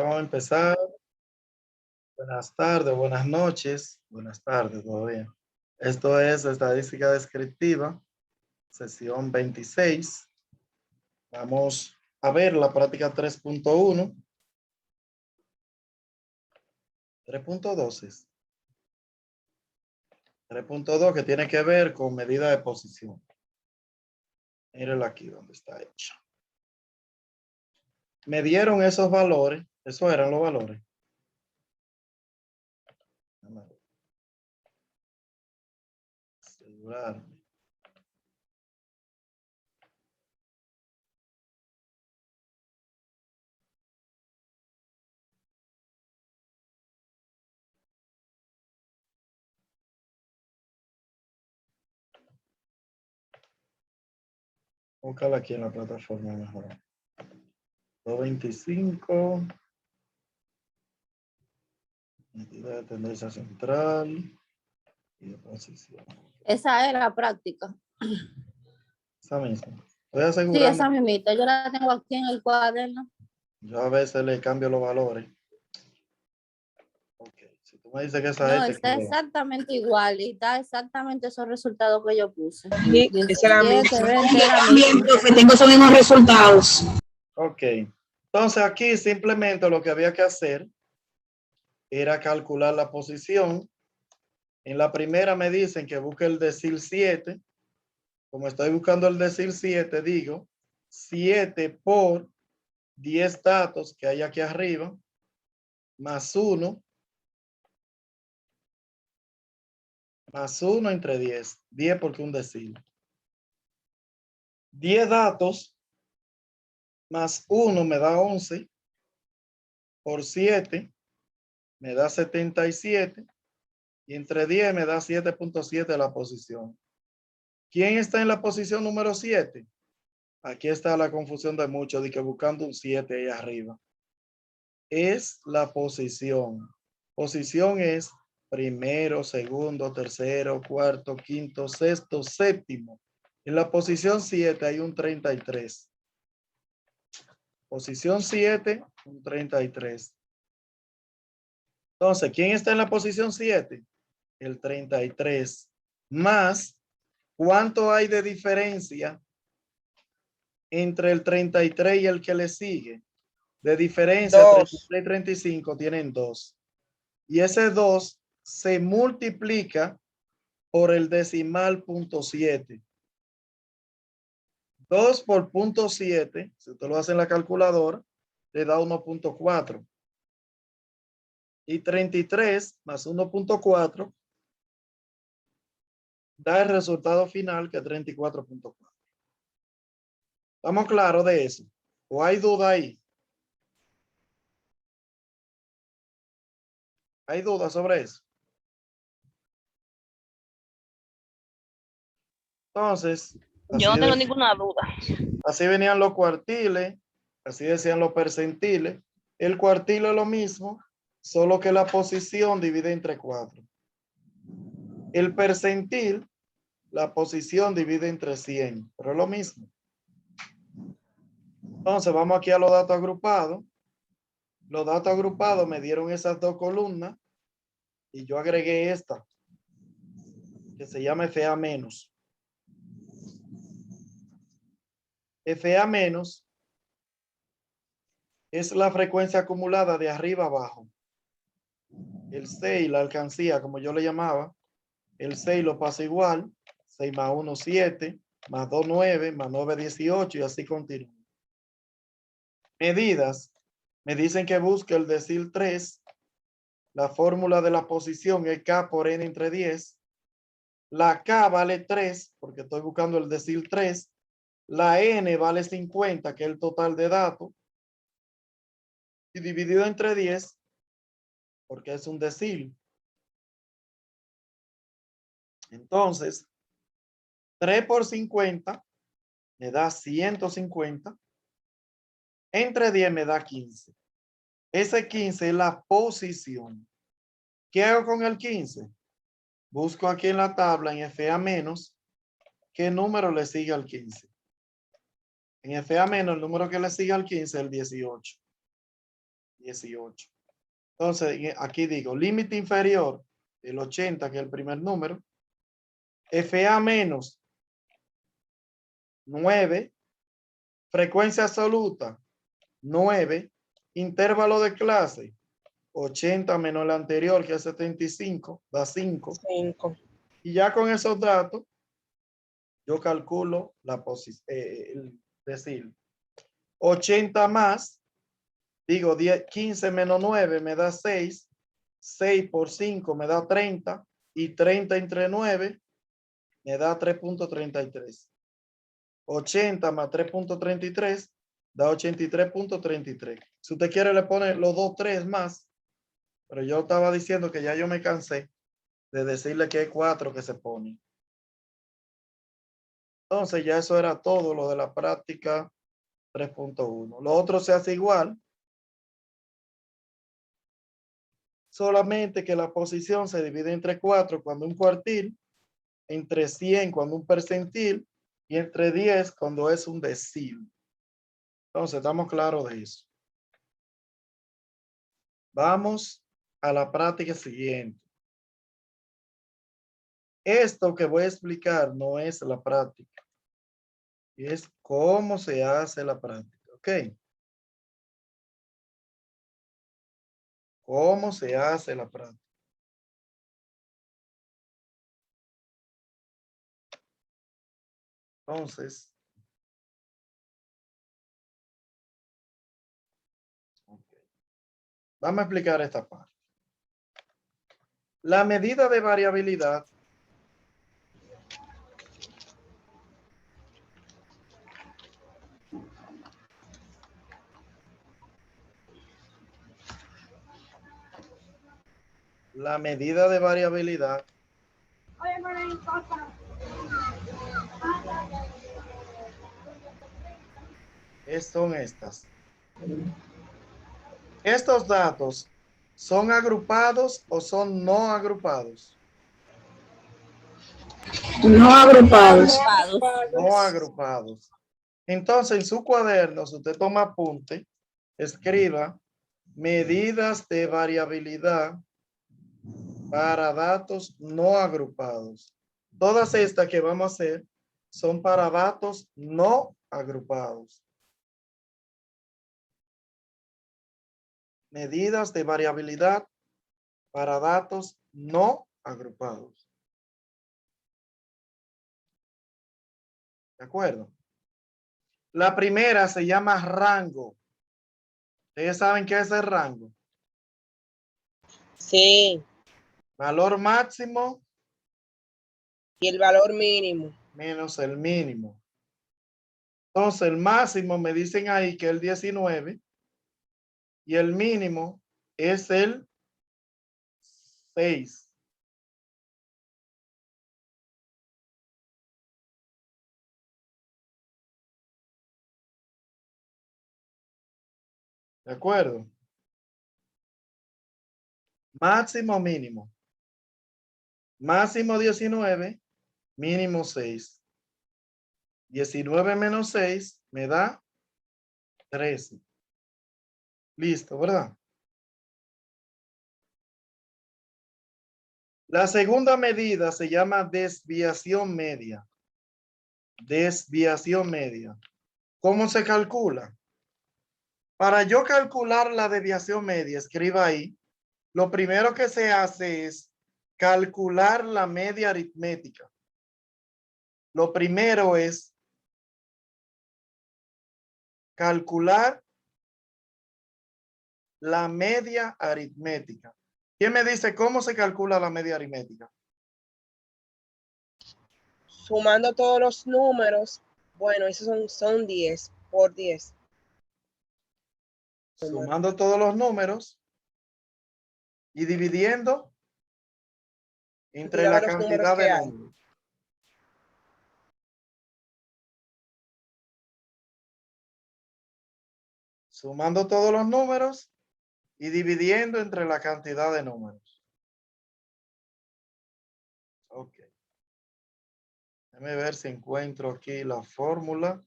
Vamos a empezar. Buenas tardes, buenas noches. Buenas tardes todavía. Esto es estadística descriptiva, sesión 26. Vamos a ver la práctica 3.1. 3.2 es. 3.2 que tiene que ver con medida de posición. Mírenlo aquí donde está hecho. Me dieron esos valores. Esos eran los valores. Asegurarme. Búscala aquí en la plataforma mejor. 225. Medida de tendencia central y de posición. Esa es la práctica. Esa misma. Estoy Sí, asegurando. esa mismita. Yo la tengo aquí en el cuaderno. Yo a veces le cambio los valores. Ok. Si tú me dices que esa No, es, está exactamente igual y da exactamente esos resultados que yo puse. Sí, esa es la misma. 17, 20, Yo la también, misma. profe, tengo esos mismos resultados. Ok. Entonces aquí simplemente lo que había que hacer era calcular la posición. En la primera me dicen que busque el decil 7. Como estoy buscando el decil 7, digo 7 por 10 datos que hay aquí arriba, más 1, más 1 entre 10. 10 porque un decil. 10 datos más 1 me da 11. Por 7 me da 77. Y entre 10 me da 7.7 la posición. ¿Quién está en la posición número 7? Aquí está la confusión de muchos, de que buscando un 7 ahí arriba. Es la posición. Posición es primero, segundo, tercero, cuarto, quinto, sexto, séptimo. En la posición 7 hay un 33. Posición 7, un 33. Entonces, ¿quién está en la posición 7? El 33. Más, ¿cuánto hay de diferencia entre el 33 y el que le sigue? De diferencia, 33 y 35 tienen 2. Y ese 2 se multiplica por el decimal punto 7. 2 por punto 7, si usted lo hace en la calculadora, le da 1.4. Y 33 más 1.4 da el resultado final, que es 34.4. ¿Estamos claros de eso? ¿O hay duda ahí? ¿Hay dudas sobre eso? Entonces, Yo no tengo ninguna duda. Así venían los cuartiles, así decían los percentiles. El cuartilo es lo mismo, solo que la posición divide entre 4. El percentil, la posición divide entre 100, pero es lo mismo. Entonces, vamos aquí a los datos agrupados. Los datos agrupados me dieron esas dos columnas y yo agregué esta, que se llama FA menos. FA menos es la frecuencia acumulada de arriba abajo. El 6, la alcancía, como yo le llamaba, el 6 lo pasa igual, 6 más 1, 7, más 2, 9, más 9, 18 y así continúa. Medidas, me dicen que busque el decil 3, la fórmula de la posición es K por N entre 10, la K vale 3, porque estoy buscando el decil 3, la N vale 50, que es el total de datos, y dividido entre 10, porque es un decil. Entonces, 3 por 50 me da 150. Entre 10 me da 15. Ese 15 es la posición. ¿Qué hago con el 15? Busco aquí en la tabla en FA menos qué número le sigue al 15. En FA menos el número que le sigue al 15 es el 18. 18. Entonces, aquí digo, límite inferior, el 80, que es el primer número. FA menos 9. Frecuencia absoluta, 9. Intervalo de clase, 80 menos el anterior, que es 75, da 5. 5. Y ya con esos datos, yo calculo la posición, decir, 80 más, digo 10, 15 menos 9 me da 6, 6 por 5 me da 30, y 30 entre 9 me da 3.33. 80 más 3.33 da 83.33. Si usted quiere le pone los 2 3 más, pero yo estaba diciendo que ya yo me cansé de decirle que hay 4 que se ponen. Entonces ya eso era todo lo de la práctica 3.1. Lo otro se hace igual, solamente que la posición se divide entre 4 cuando un cuartil, entre 100 cuando un percentil y entre 10 cuando es un decil. Entonces estamos claros de eso. Vamos a la práctica siguiente. Esto que voy a explicar no es la práctica, es cómo se hace la práctica, ¿ok? ¿Cómo se hace la práctica? Entonces, okay. Vamos a explicar esta parte. La medida de variabilidad son estas. Estos datos son agrupados o son no agrupados. No agrupados. No agrupados. Entonces, en su cuaderno, si usted toma apunte, escriba medidas de variabilidad para datos no agrupados. Todas estas que vamos a hacer son para datos no agrupados. Medidas de variabilidad para datos no agrupados. ¿De acuerdo? La primera se llama rango. ¿Ustedes saben qué es el rango? Sí. Valor máximo Y el valor mínimo. menos el mínimo. Entonces, el máximo me dicen ahí que es el 19 y el mínimo es el 6. ¿De acuerdo? Máximo, mínimo. Máximo 19, mínimo 6. 19 menos 6 me da 13. Listo, ¿verdad? La segunda medida se llama desviación media. Desviación media. ¿Cómo se calcula? Para yo calcular la desviación media, escriba ahí. Lo primero que se hace es calcular la media aritmética. Lo primero es calcular la media aritmética. ¿Quién me dice cómo se calcula la media aritmética? Sumando todos los números. Bueno, esos son 10 por 10. Sumando todos los números y dividiendo entre la cantidad de números. Sumando todos los números y dividiendo entre la cantidad de números. Ok. Déjame ver si encuentro aquí la fórmula.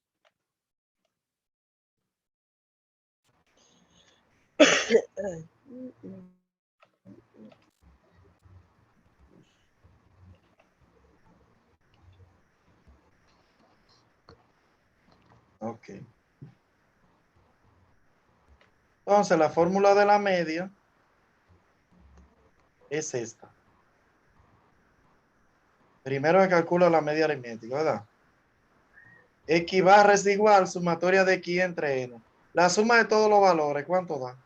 Ok. Entonces, la fórmula de la media es esta. Primero se calcula la media aritmética, ¿verdad? X barra es igual sumatoria de X entre N. La suma de todos los valores, ¿cuánto da?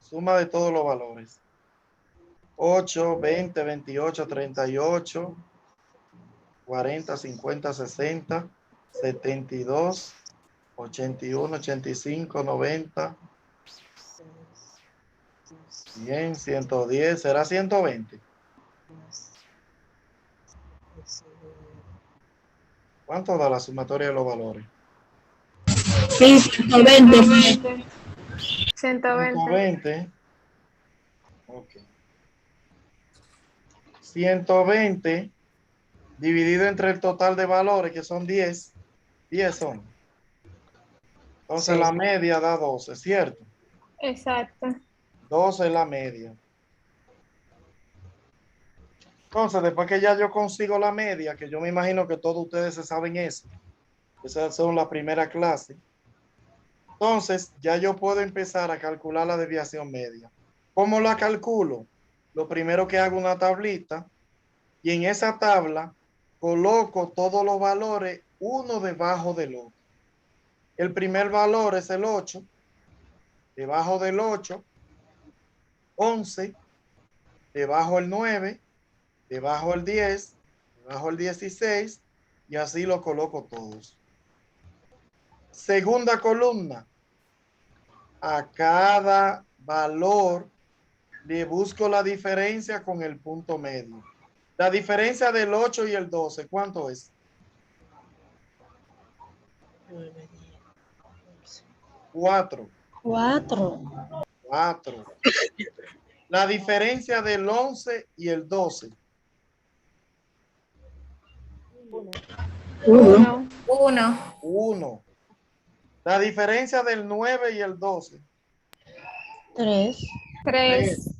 Suma de todos los valores. 8, 20, 28, 38, 40, 50, 60, 72, 81, 85, 90, 100, 110, será 120. ¿Cuánto da la sumatoria de los valores? 120. 120. 120. Ok. 120 dividido entre el total de valores, que son 10. 10 son. Entonces Sí. la media da 12, ¿cierto? Exacto. 12 es la media. Entonces, después que ya yo consigo la media, que yo me imagino que todos ustedes se saben eso, esas son la primera clase. Entonces, ya yo puedo empezar a calcular la desviación media. ¿Cómo la calculo? Lo primero que hago una tablita y en esa tabla coloco todos los valores uno debajo del otro. El primer valor es el 8, debajo del 8, 11, debajo el 9, debajo el 10, debajo el 16 y así lo coloco todos. Segunda columna, a cada valor le busco la diferencia con el punto medio. La diferencia del 8 y el 12, ¿cuánto es? 4. 4. La diferencia del 11 y el 12. 1. 1. La diferencia del 9 y el 12. 3. 3.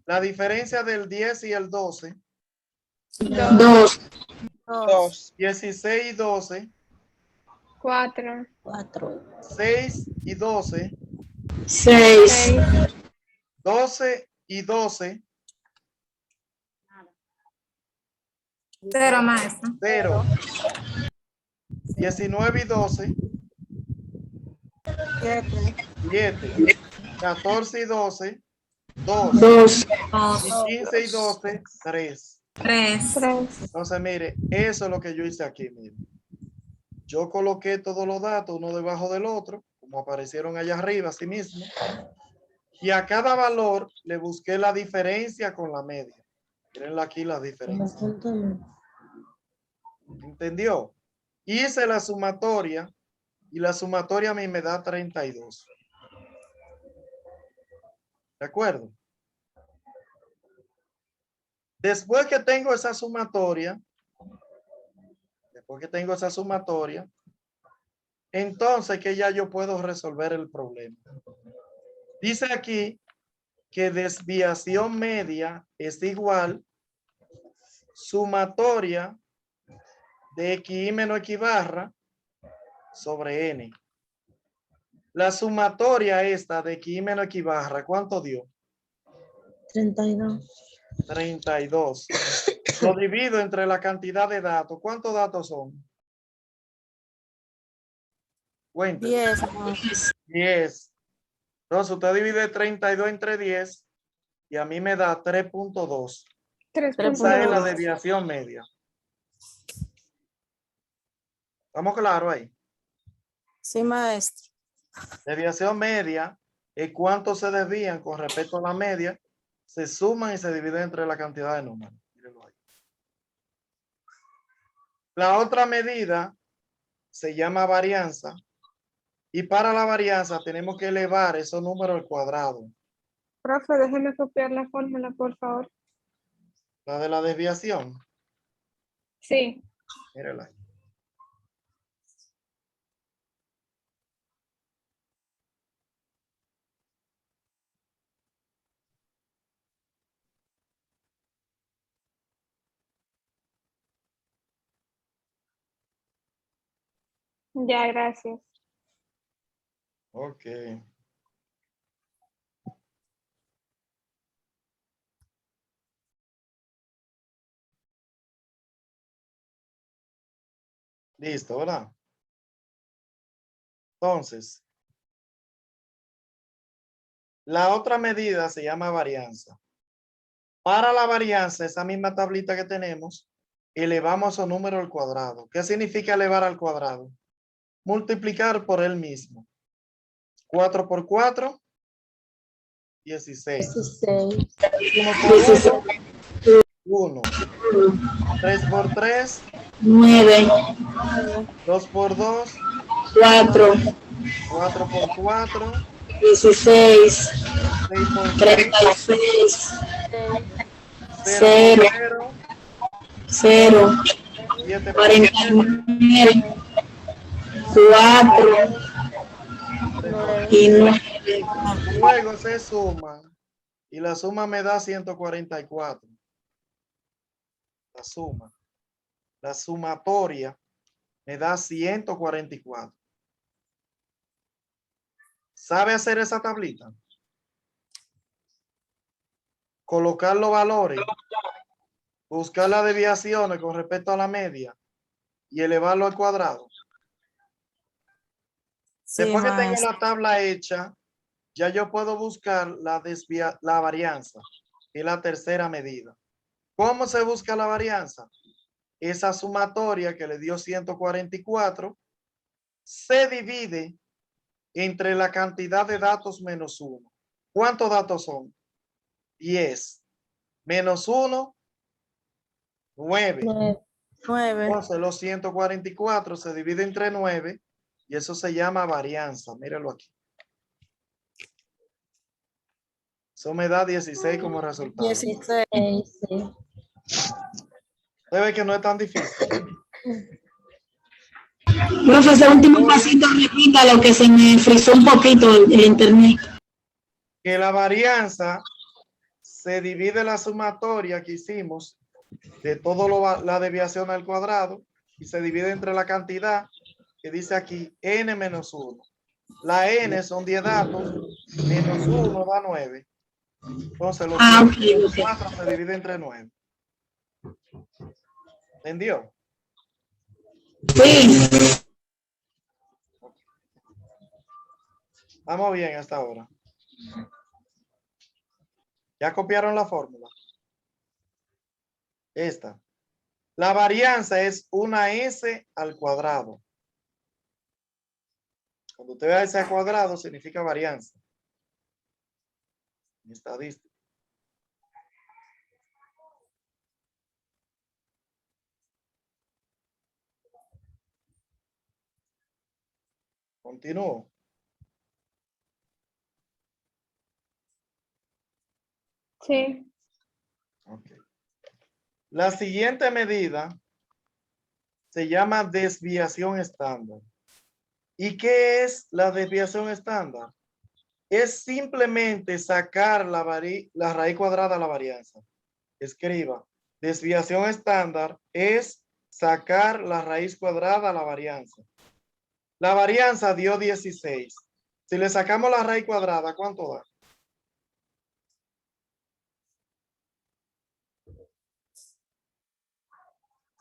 La diferencia del 10 y el 12. 2. 2. 16 y 12. 4. 6 y 12. 6. 12 y 12. 0, maestro. 0. 19 y 12. 7. 14 y 12. 2. Y 15 y 12. 3. 3. Entonces, mire, eso es lo que yo hice aquí, mire. Yo coloqué todos los datos uno debajo del otro, como aparecieron allá arriba, así mismo. Y a cada valor le busqué la diferencia con la media. Miren aquí la diferencia. ¿Entendió? Hice la sumatoria y la sumatoria a mí me da 32. ¿De acuerdo? Después que tengo esa sumatoria, entonces que ya yo puedo resolver el problema. Dice aquí que desviación media es igual sumatoria de X menos X barra sobre N. La sumatoria esta de X menos X barra, ¿cuánto dio? 32. 32. Lo divido entre la cantidad de datos. ¿Cuántos datos son? Cuéntenme. 10. 10. Entonces usted divide 32 entre 10 y a mí me da 3.2. 3. Esa es la desviación media. ¿Estamos claros ahí? Sí, maestro. Desviación media es cuánto se desvían con respecto a la media, se suman y se dividen entre la cantidad de números. Mírenlo ahí. La otra medida se llama varianza y para la varianza tenemos que elevar esos números al cuadrado. Profe, déjeme copiar la fórmula, por favor. La de la desviación, Sí. mírenla ahí. Ya, gracias. Ok. Listo, ¿verdad? Entonces, la otra medida se llama varianza. Para la varianza, esa misma tablita que tenemos, elevamos a número al cuadrado. ¿Qué significa elevar al cuadrado? Multiplicar por él mismo. 4 por 4, 16. 16. 1 por 1, 1. 3 por 3, 9, 2 por 2, 4, 4 por 4, 16, 6 por 6, 36, 0 0, por 0, 0, 7 por 7, 49, 4 y 9. luego se suma y la suma me da 144. La suma. La sumatoria me da 144. ¿Sabe hacer esa tablita? Colocar los valores, buscar las desviaciones con respecto a la media y elevarlo al cuadrado. Después que tengo la tabla hecha, ya yo puedo buscar la varianza, que es la tercera medida. ¿Cómo se busca la varianza? Esa sumatoria que le dio 144 se divide entre la cantidad de datos menos 1. ¿Cuántos datos son? 10. Menos 1, 9. 9. Entonces los 144 se divide entre 9 y eso se llama varianza. Míralo aquí. Eso me da 16 como resultado. 16. Sí. Usted ve que no es tan difícil. Profesor, último pasito, repita lo que se me frizó un poquito el internet. Que la varianza se divide la sumatoria que hicimos de todo la desviación al cuadrado y se divide entre la cantidad que dice aquí n menos 1. La n son 10 datos, menos 1 da 9. Entonces los 4 se divide entre 9. ¿Entendió? Sí. Vamos bien hasta ahora. ¿Ya copiaron la fórmula? Esta. La varianza es una S al cuadrado. Cuando usted vea S al cuadrado, significa varianza. En estadística. Continúo. Sí. Okay. La siguiente medida se llama desviación estándar. ¿Y qué es la desviación estándar? Es simplemente sacar la raíz cuadrada de la varianza. Escriba. Desviación estándar es sacar la raíz cuadrada a la varianza. La varianza dio 16. Si le sacamos la raíz cuadrada, ¿cuánto da?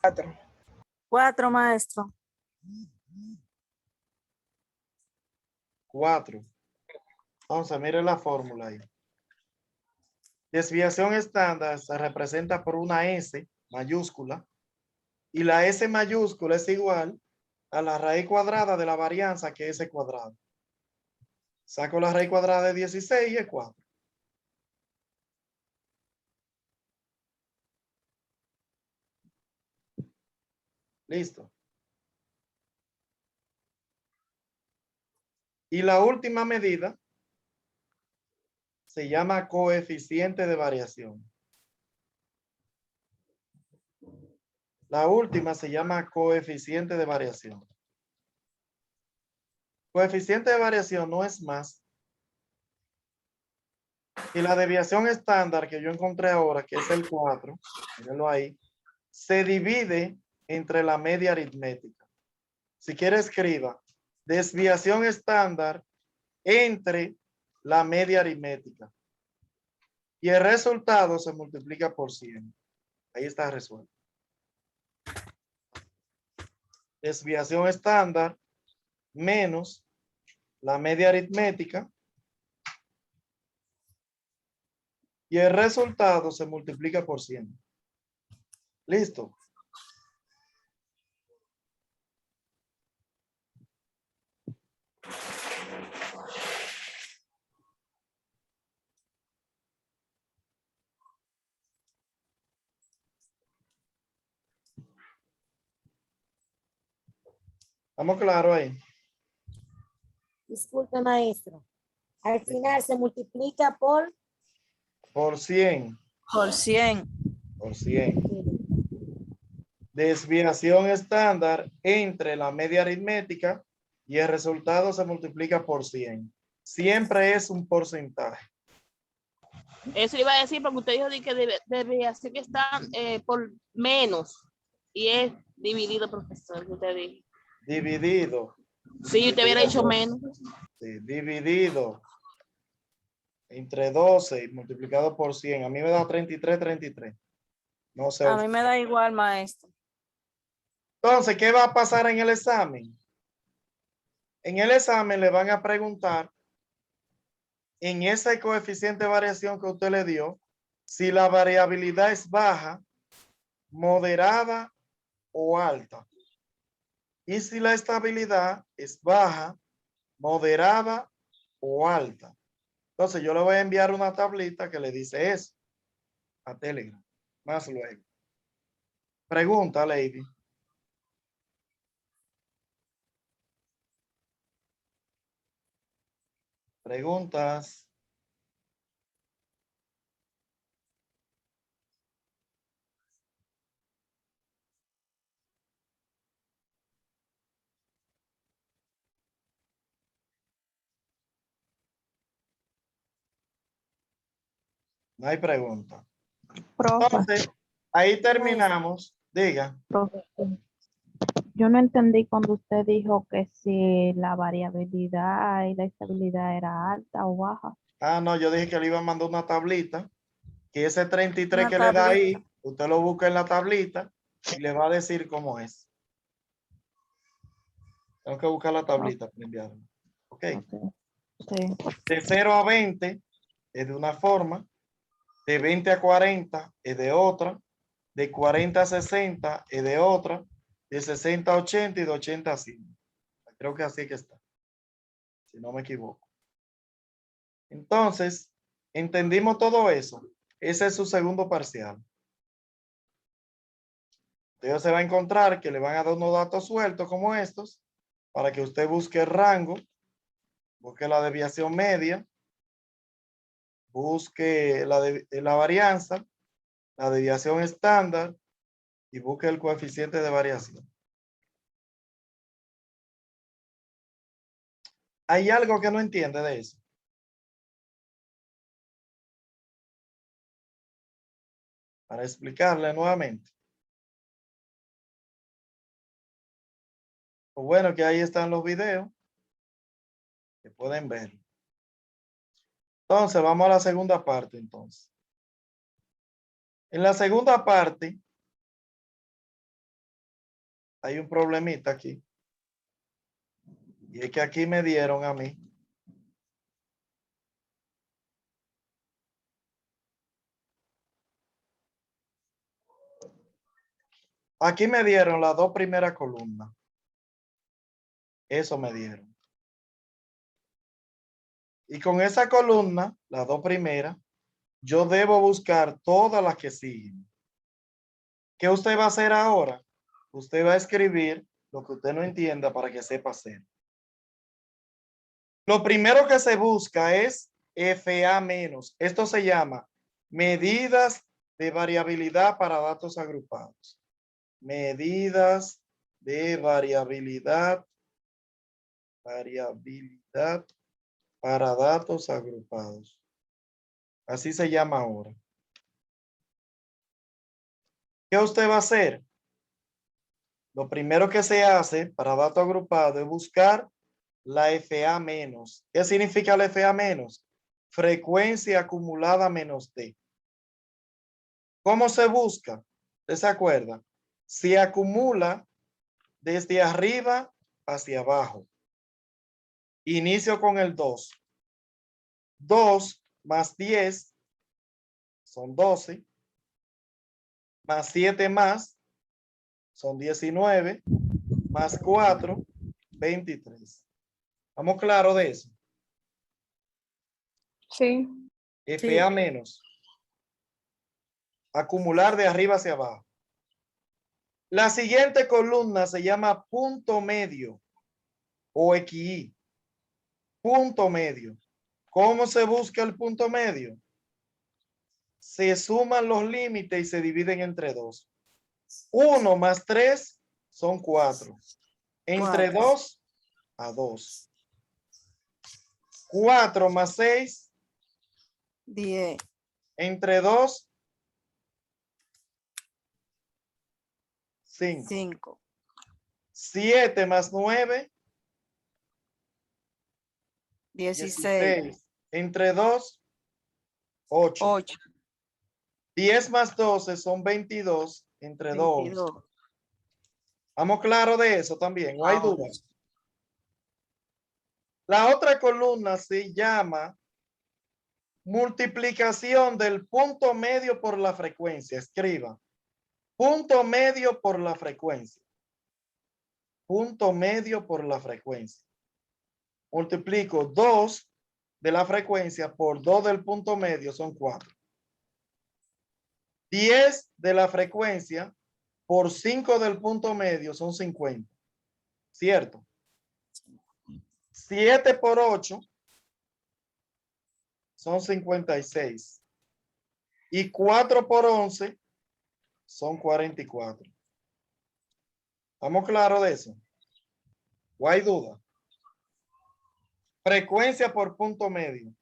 4. 4, maestro. 4. Entonces, mire la fórmula ahí. Desviación estándar se representa por una S mayúscula y la S mayúscula es igual a la raíz cuadrada de la varianza, que es S cuadrado. Saco la raíz cuadrada de 16 y es 4. Listo. Y la última medida se llama coeficiente de variación. La última se llama coeficiente de variación. Coeficiente de variación no es más que la desviación estándar que yo encontré ahora, que es el 4, mírenlo ahí, se divide entre la media aritmética. Si quiere, escriba desviación estándar entre la media aritmética. Y el resultado se multiplica por 100. Ahí está resuelto. Desviación estándar menos la media aritmética. Y el resultado se multiplica por 100. Listo. ¿Estamos claros ahí? Disculpe, maestro. Al final se multiplica por... Por 100. Por 100. Por 100. Desviación estándar entre la media aritmética y el resultado se multiplica por 100. Siempre es un porcentaje. Eso le iba a decir porque usted dijo que desviación que está por menos. Y es dividido, profesor, que usted dijo. Dividido. Sí, usted hubiera dicho menos. Sí, dividido entre 12 y multiplicado por 100. A mí me da 33. No sé. A mí me da igual, maestro. Entonces, ¿qué va a pasar en el examen? En el examen le van a preguntar en ese coeficiente de variación que usted le dio, si la variabilidad es baja, moderada o alta. Y si la estabilidad es baja, moderada o alta. Entonces yo le voy a enviar una tablita que le dice eso a Telegram. Más luego. Pregunta, Lady. Preguntas. No hay pregunta. Profe, Entonces, ahí terminamos. Diga. profe, yo no entendí cuando usted dijo que si la variabilidad y la estabilidad era alta o baja. Ah, no, yo dije que le iba a mandar una tablita. Que ese 33 Una que le da ahí, tablita. usted lo busca en la tablita y le va a decir cómo es. Tengo que buscar la tablita para enviarlo. Ok. Sí. De 0 a 20 es de una forma. De 20 a 40 es de otra. De 40 a 60 es de otra. De 60 a 80 y de 80 a 100. Creo que así que está. Si no me equivoco. Entonces, entendimos todo eso. Ese es su segundo parcial. Usted se va a encontrar que le van a dar unos datos sueltos como estos para que usted busque el rango, busque la desviación media, busque la varianza, la desviación estándar y busque el coeficiente de variación. ¿Hay algo que no entiende de eso? Para explicarle nuevamente. Pues bueno, que ahí están los videos que pueden ver. Entonces, vamos a la segunda parte entonces. En la segunda parte hay un problemita aquí. Y es que aquí me dieron a mí aquí me dieron las dos primeras columnas. Eso me dieron. Y con esa columna, las dos primeras, yo debo buscar todas las que siguen. ¿Qué usted va a hacer ahora? Usted va a escribir lo que usted no entienda para que sepa hacer. Lo primero que se busca es FA menos. Esto se llama medidas de variabilidad para datos agrupados. Medidas de variabilidad para datos agrupados. Así se llama ahora. ¿Qué usted va a hacer? Lo primero que se hace para dato agrupado es buscar la FA menos. ¿Qué significa la FA menos? Frecuencia acumulada menos T. ¿Cómo se busca? ¿Usted se acuerda? Se acumula desde arriba hacia abajo. Inicio con el 2. 2 más 10 son 12. Más 7 más son 19. Más 4, 23. ¿Estamos claros de eso? Sí. FA menos. Acumular de arriba hacia abajo. La siguiente columna se llama punto medio o XI. Punto medio. ¿Cómo se busca el punto medio? Se suman los límites y se dividen entre 2. 1 más 3 son 4. Entre 2 a 2. 4 más 6. 10. Entre 2. 5. 5. 7 más 9. 16. Entre 2. 8. 8. 10 más 12 son 22. Entre 2. 22. ¿Estamos claros de eso también? ¿O hay Ahora. dudas? La otra columna se llama multiplicación del punto medio por la frecuencia. Escriba. Punto medio por la frecuencia. Punto medio por la frecuencia. Multiplico 2 de la frecuencia por 2 del punto medio son 4. 10 de la frecuencia por 5 del punto medio son 50. ¿Cierto? 7 por 8 son 56. Y 4 por 11 son 44. ¿Estamos claros de eso? ¿O hay duda? Frecuencia por punto medio.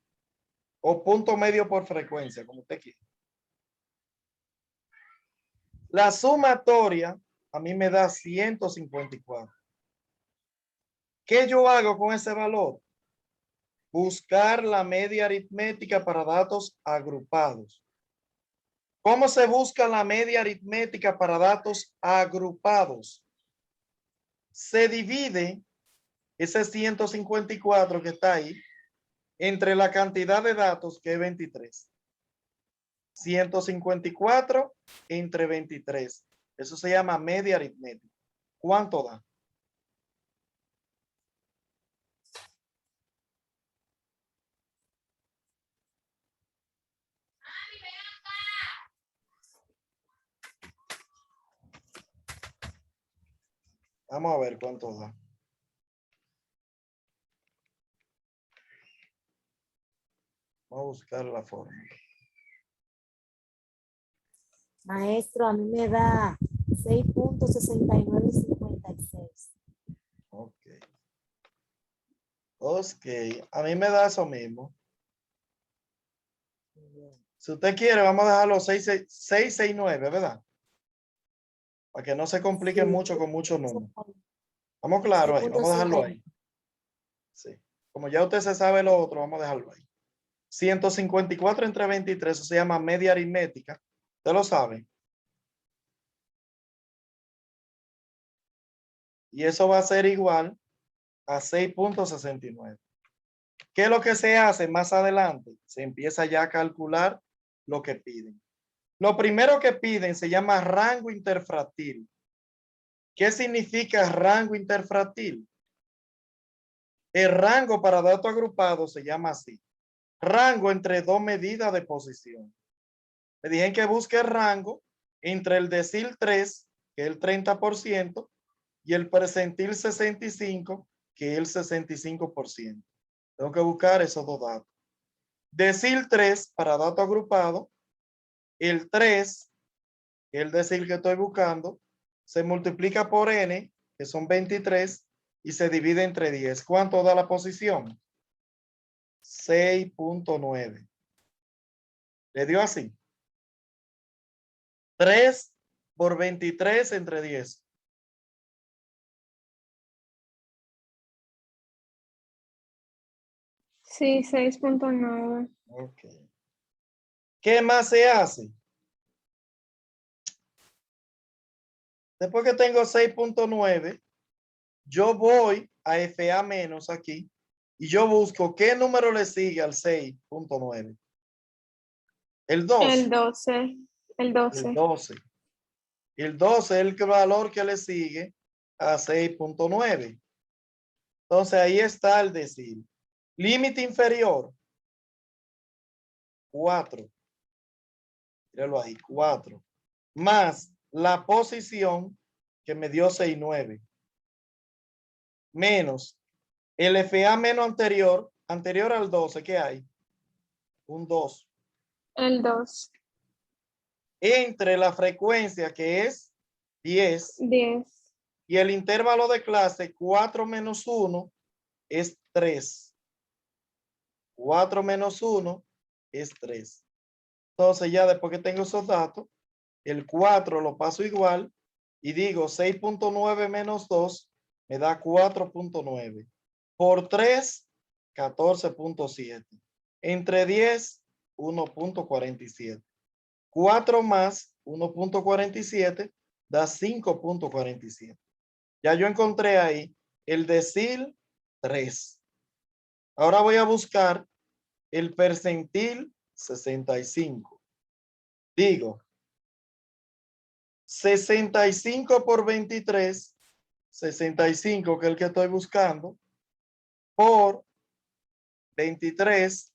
O punto medio por frecuencia, como usted quiera. La sumatoria a mí me da 154. ¿Qué yo hago con ese valor? Buscar la media aritmética para datos agrupados. ¿Cómo se busca la media aritmética para datos agrupados? Se divide ese 154 que está ahí entre la cantidad de datos, que es 23. 154 entre 23. Eso se llama media aritmética. ¿Cuánto da? Vamos a ver cuánto da. Vamos a buscar la fórmula. Maestro, a mí me da 6.6956. Ok. Ok. A mí me da eso mismo. Si usted quiere, vamos a dejarlo 669, ¿verdad? Para que no se complique mucho con muchos números. ¿Estamos claros ahí? Vamos a dejarlo ahí. Sí. Como ya usted se sabe lo otro, vamos a dejarlo ahí. 154 entre 23, eso se llama media aritmética. Usted lo sabe. Y eso va a ser igual a 6.69. ¿Qué es lo que se hace más adelante? Se empieza ya a calcular lo que piden. Lo primero que piden se llama rango interfractil. ¿Qué significa rango interfractil? El rango para datos agrupados se llama así. Rango entre dos medidas de posición. Me dijeron que busque el rango entre el decil 3, que es el 30%, y el percentil 65, que es el 65%. Tengo que buscar esos dos datos. Decil 3 para dato agrupado. El 3, que es el decil que estoy buscando, se multiplica por n, que son 23, y se divide entre 10. ¿Cuánto da la posición? 6.9. ¿Le dio así? 3 por 23 entre 10. Sí, 6.9. Ok. ¿Qué más se hace? Después que tengo 6.9, yo voy a FA menos aquí y yo busco qué número le sigue al 6.9. El 2. El 12. El El 12. 12. El 12 es el valor que le sigue a 6.9. Entonces ahí está el decir. Límite inferior. 4. Míralo ahí, 4. Más la posición que me dio 6.9. Menos el FA menos anterior al 12, ¿qué hay? Un 2. El 2. Entre la frecuencia que es 10 10. y el intervalo de clase 4 menos 1 es 3. 4 menos 1 es 3. Entonces ya después que tengo esos datos, el 4 lo paso igual y digo 6.9 menos 2 me da 4.9. Por 3, 14.7. Entre 10, 1.47. 4 más 1.47 da 5.47. Ya yo encontré ahí el decil 3. Ahora voy a buscar el percentil 65. Digo, 65 por 23, 65 que es el que estoy buscando, por 23,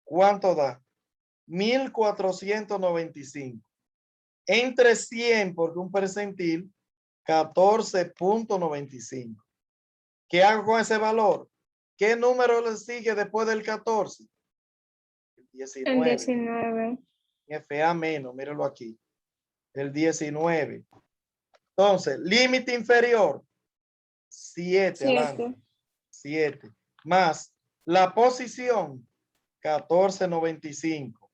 ¿cuánto da? 1495. Entre 100, porque un percentil, 14.95. ¿Qué hago con ese valor? ¿Qué número le sigue después del 14? El 19. El 19. FA menos, míralo aquí. El 19. Entonces, límite inferior, 7 adelante. 7. Más la posición, 14.95.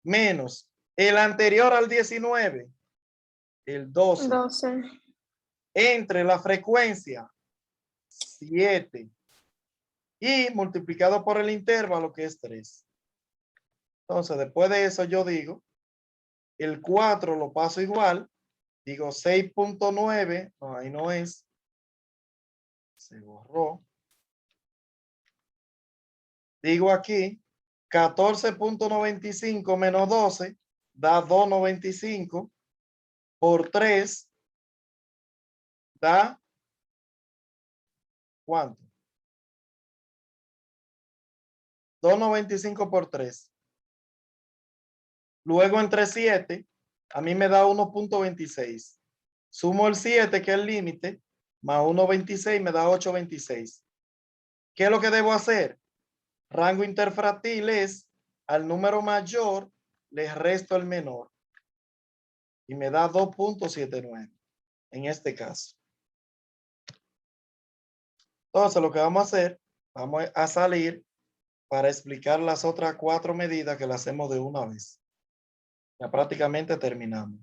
Menos el anterior al 19, el 12. 12. Entre la frecuencia, 7. Y multiplicado por el intervalo, que es 3. Entonces, después de eso yo digo, el 4 lo paso igual. Digo 6.9. No, ahí no es. Se borró. Digo aquí 14.95 menos 12 da 2.95 por 3 da ¿cuánto? 2.95 por 3. Luego entre 7 a mí me da 1.26. Sumo el 7 que es el límite más 1.26 me da 8.26. ¿Qué es lo que debo hacer? Rango interfractil es al número mayor le resto el menor y me da 2.79 en este caso. Entonces lo que vamos a hacer, vamos a salir para explicar las otras 4 medidas que las hacemos de una vez. Ya prácticamente terminamos.